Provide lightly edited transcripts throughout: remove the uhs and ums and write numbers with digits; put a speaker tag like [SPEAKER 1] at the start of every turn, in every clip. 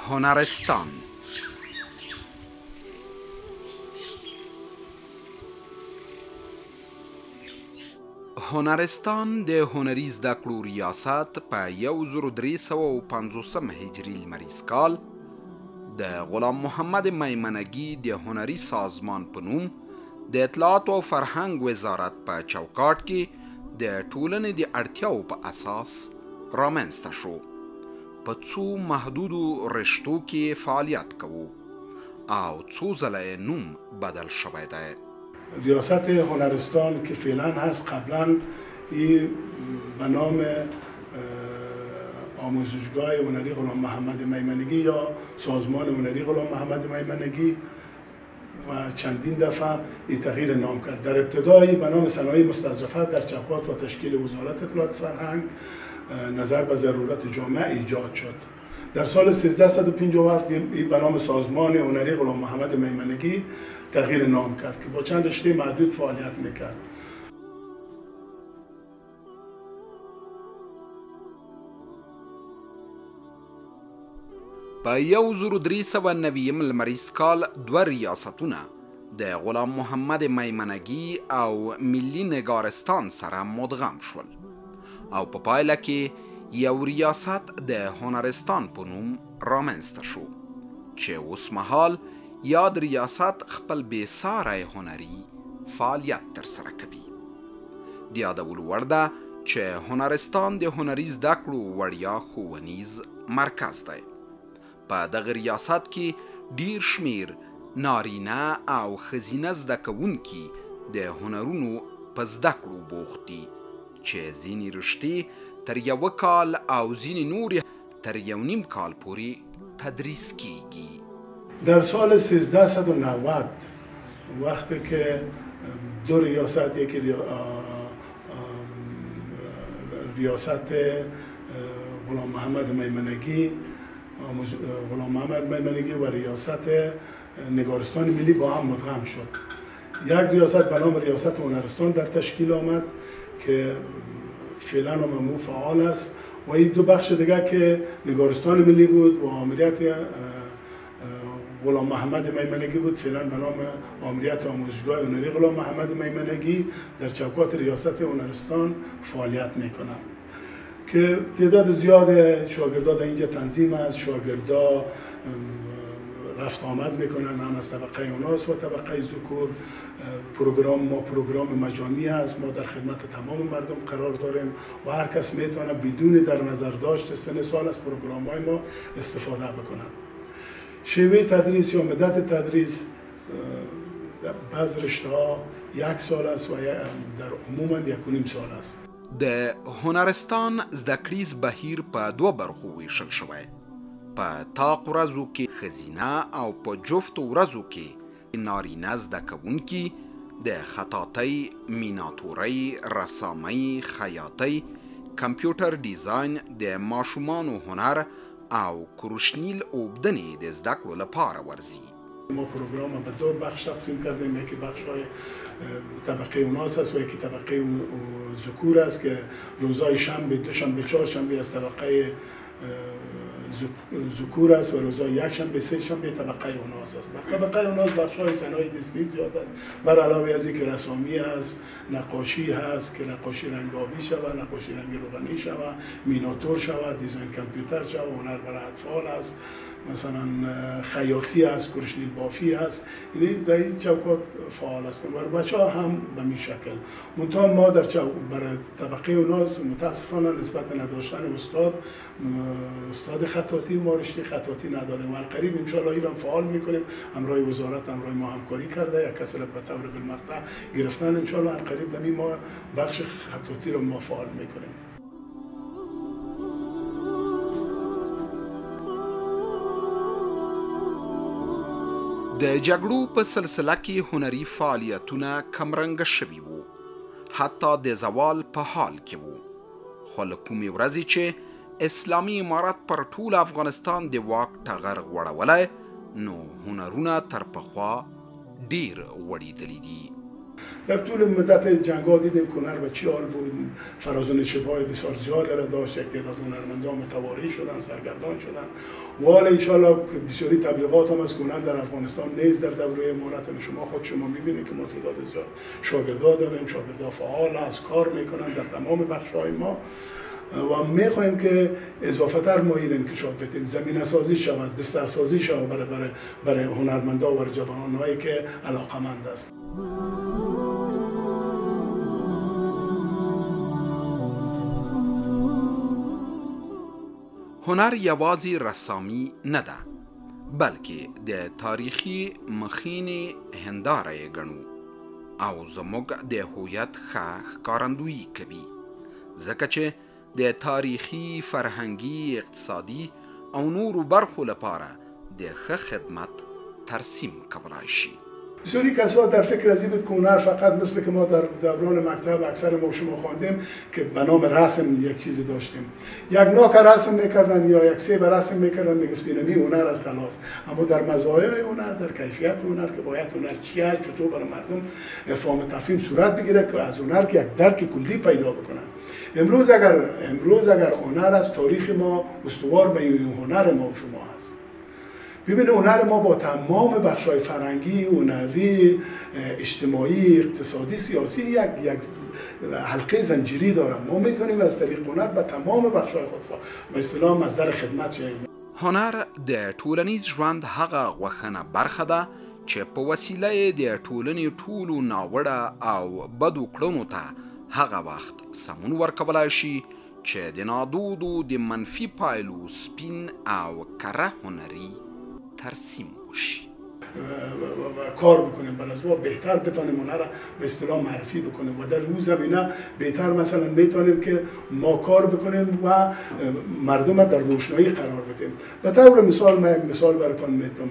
[SPEAKER 1] هنرستان هنرستان د هنري زده کړو ریاست په 1350 هجري لمریز کال د غلام محمد میمنګي د هنري سازمان په نوم د اطلاعات او فرهنګ وزارت په چوکاټ کې د ټولنې د اړتیاو په اساس رامنځته شو. په څو محدودو رشتو کې فعالیت کوو او څو ځله نوم بدل شوی دی.
[SPEAKER 2] ریاست هنرستان که فعلا هست قبلا به نام آموزشگاه هنری غلام محمد میمنگی یا سازمان هنری غلام محمد میمنگی و چندین دفعه تغییر نام کرد. در ابتدایی به نام صنایع مستظرفات در چوکاټ و تشکیل وزارت اطلاعات فرهنگ نظر به ضرورت جامعه ایجاد شد. در سال 1357 به نام سازمان هنری غلام محمد میمنگی تغییر نام کرد که با چند رشته محدود فعالیت میکرد.
[SPEAKER 1] په 1390 لمریز کال دوه ریاستونه د غلام محمد میمنګي او ملي نګارستان سره مدغم شول او په پایله کې یو ریاست د هنرستان په نوم رامنځته شو چې اوس مهال یاد ریاست خپل بېساری هنري فعالیت ترسره کوي. د یادولو وړ ده چې هنرستان د هنري زده کړو وړیا ښوونیز مرکز دی. په دغه ریاست کې ډیر شمیر نارینه او ښځینه زده کوونکي د هنرونو په زده کړو بوخت دي چې ځینې رشتې تر 1 کال او ځینې نورې تر 1.5 کال پورې تدریس کیږي.
[SPEAKER 2] در سال 1390 وقتی که دو ریاست، یکی ریاست غلام محمد میمنگی و ریاست نگارستان ملی با هم مدغم شد. یک ریاست به نام ریاست هنرستان در تشکیل آمد که فعلا هم فعال است و این دو بخش دیگر که نگارستان ملی بود و آمریت غلام محمد میمنگی بود فعلا به نام آمریت آموزشگاه هنری غلام محمد میمنگی در چوکاټ ریاست هنرستان فعالیت میکنم که تعداد زیاد شاگردا در اینجا تنظیم است. شاگردا رفت آمد میکنن هم از طبقه اوناس و طبقه ذکور. ما پروگرام مجانی است، ما در خدمت تمام مردم قرار داریم و هر کس میتونه بدون در نظر داشت سن سال از پروگرام های ما استفاده بکنن. شیوه تدریس یا مدت تدریس بعض رشته ها 1 سال است و در عموما 1.5 سال است.
[SPEAKER 1] د هنرستان زده کړیز بهیر په 2 برخو ویشل شوی. په طاق ورځو کې ښځینه او په جفتو ورځو کې نارینه زده کوونکي د خطاطۍ، میناتورۍ، رسامۍ، خیاطۍ، کمپیوټر ډیزاین، د ماشومانو هنر او کروشنیل اوبدنې د زده کړو لپاره ورځي.
[SPEAKER 2] ما پروگرام به 2 بخش تقسیم کردیم، یکی بخش های طبقه اوناس است و یکی طبقه ذکور است که روزهای شنبه، دوشنبه، چهارشنبه از طبقه ذکور است و روزهای 1 شنبه، 3 شنبه طبقه اوناس است. بر طبقه اوناس بخش های صنایع دستی زیاد است. بر علاوه از اینکه رسامی است، نقاشی هست که نقاشی رنگ آبی شود، نقاشی رنگ روغنی شود، میناتور شود، دیزاین کامپیوتر شود، هنر برای اطفال است، مثلا خیاطی هست، کروشنیل بافی هست. یعنی در این چوکاټ فعال هستند و بچه ها هم به این شکل. منتها ما در برای طبقه اوناس متاسفانه نسبت نداشتن استاد خطاطی، ما رشته خطاطی نداریم و القریب ان شاء الله ایران فعال میکنیم. همراه وزارت همراه ما همکاری کرده، یک کس را به طور بالمقطع گرفتن. ان شاء الله القریب در ما بخش خطاطی رو ما فعال میکنیم.
[SPEAKER 1] د جګړو په سلسله کې هنري فعالیتونه کمرنګه شوي وو، حتی د زوال په حال کې وو. خو له کومې ورځې چې اسلامي امارت پر ټول افغانستان د واک ټغر غوړولی، نو هنرونه تر پخوا ډیر وړېدلي دي.
[SPEAKER 2] در طول مدت جنگ‌ها دیدیم که هنر به چی حال بود، فراز و نشیب‌های بسیار زیاد را داشت، یک تعداد هنرمندان متواری شدن، سرگردان شدن و حالا انشالله بسیاری تبلیغات هم از هنر در افغانستان نیز در دوره امارت شما می‌بینید که ما تعداد زیاد شاگردان داریم، شاگردان فعال از کار میکنن در تمام بخش‌های ما و می‌خوایم که اضافتر ما این انکشاف بدیم، زمینه سازی شود، بستر سازی شود برای هنرمندان و جوانانی که علاقه‌مند است.
[SPEAKER 1] هنر یوازې رسامي نه ده بلکې د تاریخي مخینې هنداره یې ګڼو او زموږ د هویت ښه ښکارندویي کوي ځکه چې د تاریخي فرهنګي اقتصادي او نورو برخو لپاره د ښه خدمت ترسیم کولی شي.
[SPEAKER 2] بسیاری کسا در فکر از این بود که هنر فقط مثل که ما در دوران مکتب اکثر ما شما خواندیم که به نام رسم یک چیزی داشتیم، یک ناک رسم میکردن یا یک سیب رسم میکردن میگفتین این هنر از خلاص. اما در مزایای هنر، در کیفیت هنر که باید هنر چیه، چطور برای مردم افهام و تفهیم صورت بگیره که از هنر که یک درک کلی پیدا بکنن. امروز اگر هنر از تاریخ ما استوار به هنر ما و شما هست، ببینید هنر ما با تمام بخش‌های فرهنگی، هنری، اجتماعی، اقتصادی، سیاسی یک حلقه زنجیری داره. ما میتونیم از طریق هنر به تمام بخش‌های خود به اصطلاح مصدر خدمت شیم.
[SPEAKER 1] هنر د ټولنیز ژوند هغه غوښنه برخه ده چې په وسیله د ټولنې ټولو ناوړه او بدو کړنو ته هغه وخت سمون ورکولی شي چې د نادودو د منفي پایلو سپین او کره هنري ترسیم باشی
[SPEAKER 2] کار بکنیم برای ما بهتر بتونیم هنر را به اصطلاح معرفی بکنیم و در اون زمینه بهتر مثلا میتونیم که ما کار بکنیم و مردم در روشنایی قرار بدیم. به طور مثال من یک مثال براتون میتونم.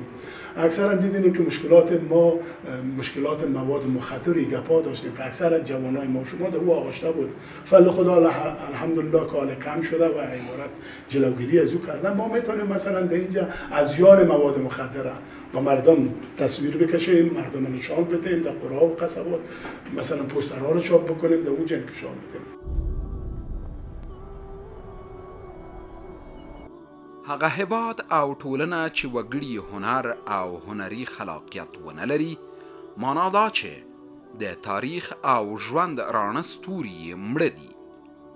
[SPEAKER 2] اکثرا ببینید که مشکلات مواد مخدر گپا داشتیم که اکثر جوانای ما شما در او آغشته بود. فضل خدا الحمدلله که حال کم شده و امارت جلوگیری از او کردن. ما میتونیم مثلا در اینجا از یار مواد مخدر با مردم تصویر بکشیم، مردم نشان بدیم در قرى و قصبات، مثلا پوسترها رو چاپ بکنیم، در اونجا انکشاف بدیم.
[SPEAKER 1] هغه هیواد او ټولنه چې وګړي هنر او هنري خلاقیت ونه لري معنا دا چې د تاریخ او ژوند راڼه ستوري یې مړه دي.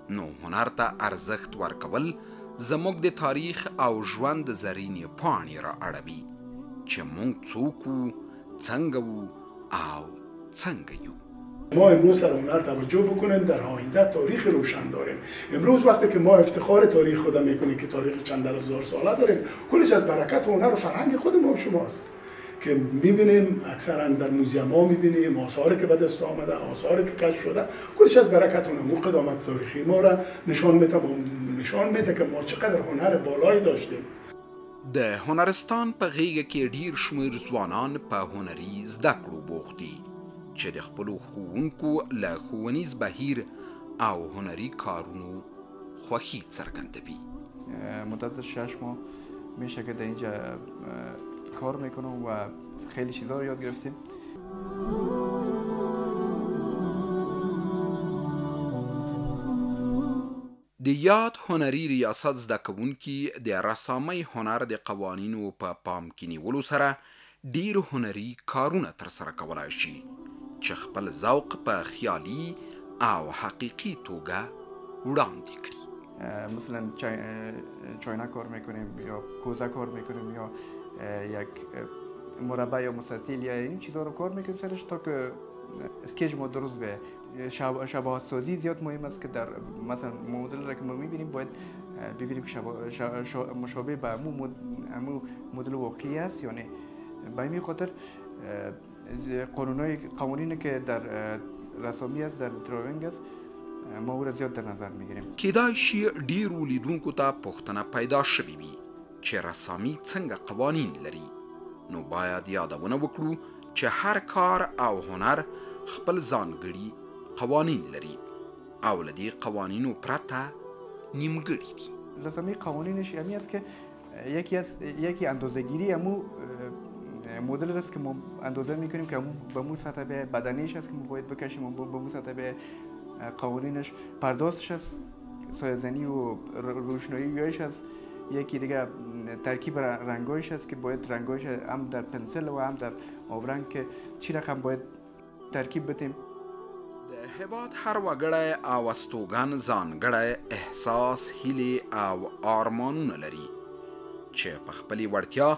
[SPEAKER 1] نو هنر ته ارزښت ورکول زموږ د تاریخ او ژوند زرینې پاڼې را اړوي چې موږ څوک وو، څنګه وو او څنګه یو.
[SPEAKER 2] ما امروز سر هنر توجه بکنیم، در آینده تاریخ روشن داریم. امروز وقتی که ما افتخار تاریخ خود میکنیم که تاریخ چند هزار ساله داریم، کلش از برکت هنر و فرهنگ خود ما و شماست که میبینیم اکثرا در موزیم ها میبینیم آثاری که به دست آمده، آثاری که کشف شده، کلش از برکت هنر. قدامت تاریخی ما را نشان میده که ما چقدر هنر بالایی داشتیم.
[SPEAKER 1] د هنرستان په غیږه کې ډیر شمیر ځوانان په هنري زده کړو بوخت دي چې د خپلو ښوونکو له ښوونیز بهیر او هنري کارونو خوښي څرګندوي.
[SPEAKER 3] مدت 6 ماه میشه که در اینجا کار میکنم و خیلی چیزا رو یاد گرفتیم.
[SPEAKER 1] د یاد هنري ریاست زده کوونکي د رسامۍ هنر د قوانینو په پام کې نیولو سره ډیر هنري کارونه ترسره کولی شي چې خپل ذوق په خیالي او حقیقي توګه وړاندې کړي.
[SPEAKER 3] مثلا چاینا کار میکنیم یا کوزه کار میکنیم یا یک مربع یا مستطیل یا این چیزا رو کار میکنیم سرش تا که اسکیج ما درست به شباهت سازی زیاد مهم است که در مثلا مدل را که ما میبینیم باید ببینیم که مشابه به امو مدل واقعی است یا نه. به این خاطر قوانینی که در رسامی است، در دراینګ است، ما او را زیاد در نظر میگیریم.
[SPEAKER 1] کیدای شي ډیرو لیدونکو ته پوښتنه پیدا شوې وي چې رسامي څنګه قوانین لري. نو باید یادونه وکړو چې هر کار او هنر خپل ځانګړي قوانین لري او له دې قوانینو پرته نیمګړي دي.
[SPEAKER 3] رسامی قوانینش یعنی است که یکی اندازه‌گیری امو مدل است که ما اندازه میکنیم که به مو سطح بدنیش است که ما باید بکشیم و به مو سطح قوانینش پردازش است، سایه‌زنی و روشناییش است. یکی دیگه ترکیب رنگایش است که باید رنگایش هم در پنسل و هم در آبرنگ که چی رقم باید ترکیب بتیم.
[SPEAKER 1] د هیواد هر وګړی او استوګن ځانګړی احساس، هیلې او ارمانونه لري چې په خپلې وړتیا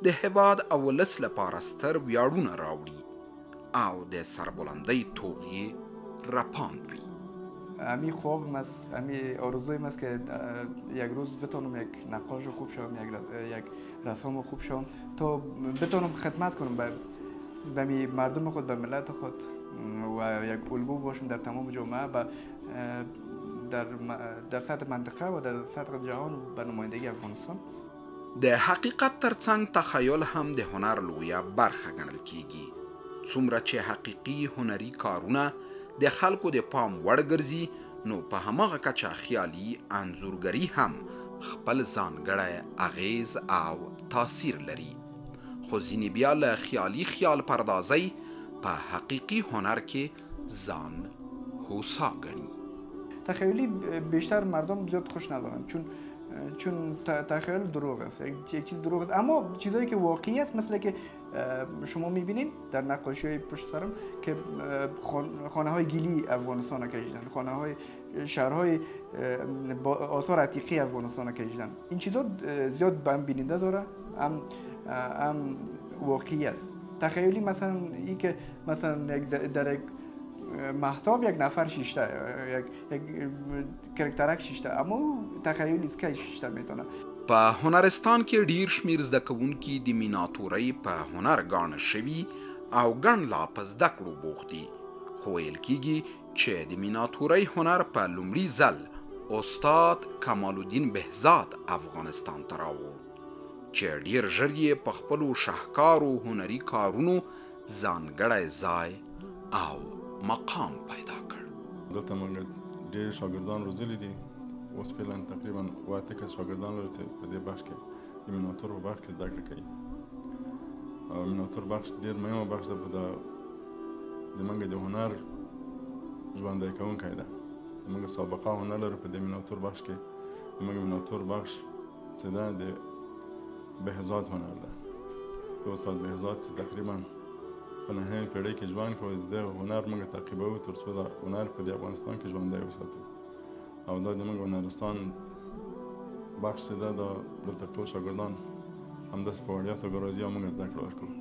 [SPEAKER 1] د هیواد او ولس لپاره ستر ویاړونه راوړي او د سربلندۍ توغ یې رپاند وي.
[SPEAKER 3] امی خوابم است، امی آرزویم است که یک روز بتونم یک نقاش خوب شوم، یک رسام خوب شوم تا بتونم خدمت کنم به مردم خود، به ملت خود و یک الگو باشم در تمام جامعه و در سطح منطقه و در سطح جهان به نمایندگی افغانستان.
[SPEAKER 1] د حقیقت ترڅنګ تخیل هم د هنر لویه برخه ګڼل کیږي. څومره چې حقیقي هنري کارونه د خلکو د پام وړ ګرځي، نو په هماغه کچه خیالي انځورګري هم خپل ځانګړی اغیز او تاثیر لري. خو ځینې بیا له خیالي خیال پردازۍ په حقیقي هنر کې ځان هوسا ګڼي.
[SPEAKER 3] تخیلی بیشتر مردم زیاد خوش ندارن چون تخیل دروغ است، یک چیز دروغ است. اما چیزایی که واقعی است مثل که شما میبینید در نقاشی‌های پشت سرم که خانه‌های گیلی افغانستان را کشیدن، خانه‌های شهرهای آثار عتیقی افغانستان را کشیدن. این چیزا زیاد به هم بیننده داره، هم واقعی است. تخیلی مثلا این که مثلا در یک محتاب یک نفر شیشته، یک کرکترک شیشته، اما او تخیلی است که شیشته میتونه.
[SPEAKER 1] په هنرستان کې ډیر شمیر زده کوونکي د میناتورۍ په هنر ګاڼه شوي او ګڼ لا په زده کړو بوخت دي. خو ویل کیږي چې د میناتورۍ هنر په لومړي ځل استاد کمال الدین بهزاد افغانستان ته راوړ چې ډیر ژر یې په خپلو شاهکارو هنري کارونو ځانګړی ځای او مقام پیدا کړ.
[SPEAKER 4] دلته موږ ډېر شاګردان روزلي دي. اوس فعلا تقریبا 8 کس شاګردان لرو چې په دې بخش کې د میناتور په بخش کې زده کړه کوي. او میناتور بخش ډېر مهمه بخش ده د موږ د هنر ژوندی کوونکی ده. موږ سابقه هنر لرو په دې میناتور بخش کې. موږ میناتور بخش چې ده د بهزاد هنر ده. په استاد بهزاد چې تقریبا په نهمه پیړۍ کې ژوند کوي، د هنر موږ تعقیبوو تر څو دا هنر په دې افغانستان کې ژوندی وساتو. او دا د موږ هنرستان بخش چې ده دا دلته ټول شاګردان همداسې په وړیا توګه راځي او موږ زده کړه ورکوو.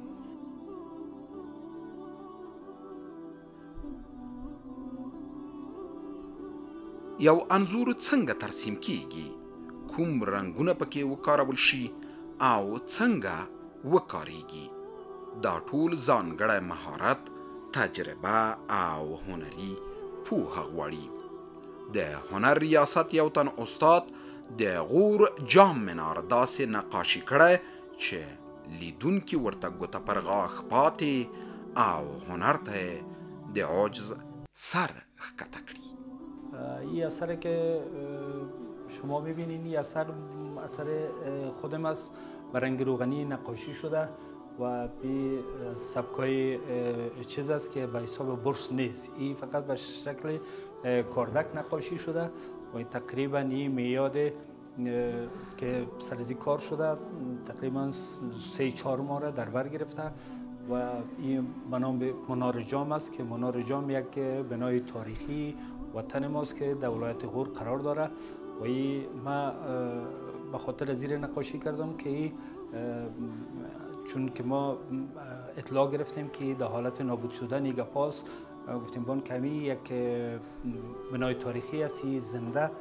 [SPEAKER 1] یو انځور څنګه ترسیم کیږي، کوم رنګونه پکې وکارول شي او څنګه وکاریږي، دا ټول ځانګړی مهارت، تجربه او هنري پوهه غواړي. د هنر ریاست یو تن استاد د غور جام منار داسې نقاشي کړی چې لیدونکي ورته ګوته پر غاښ پاتې او هنر ته د عجز سر ښکته کړي.
[SPEAKER 5] این اثر که شما میبینین این اثر خودم است، به رنگ روغنی نقاشی شده و به سبکای چیز است که به حساب برش نیست. این فقط به شکل کاردک نقاشی شده و تقریبا این میاد که سرزی کار شده تقریبا 3-4 ماه را در بر گرفته و این بنام به منار جام است که منار جام یک بنای تاریخی وطن ماست که در ولایت غور قرار داره و این ما به خاطر زیر نقاشی کردم که چون که ما اطلاع گرفتیم که در حالت نابود شدن این گپاس، گفتیم بان کمی یک بنای تاریخی است زنده،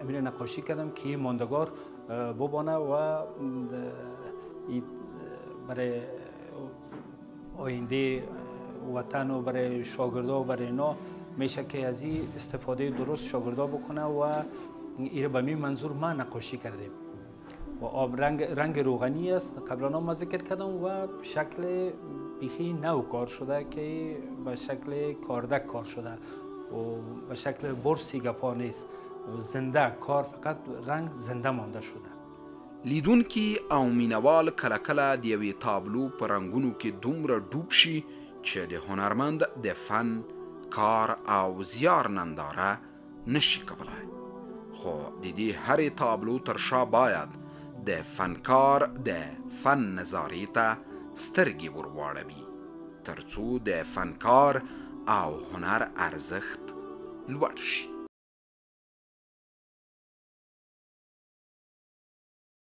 [SPEAKER 5] امیر نقاشی کردم که ماندگار ببانه و برای آینده وطن و برای شاگردا و برای اینا میشه که از این استفاده درست شاگردا بکنه و این به می منظور ما نقاشی کردیم و آب رنگ روغنی است. قبلا ما ذکر کردم و شکل بیخی نو کار شده که به شکل کاردک کار شده و به شکل برسی گپا نیست، زنده کار، فقط رنگ زنده مانده شده.
[SPEAKER 1] لیدونکي او مینوال کله کله د یوې تابلو په رنګونو کې دومره ډوب شي چې د هنرمند د فن، کار او زیار ننداره نشي کولای. خو د دې هرې تابلو تر شا باید د فنکار د فن نظارې ته سترګې ورواړوي تر څو د فنکار او هنر ارزښت لوړ شي.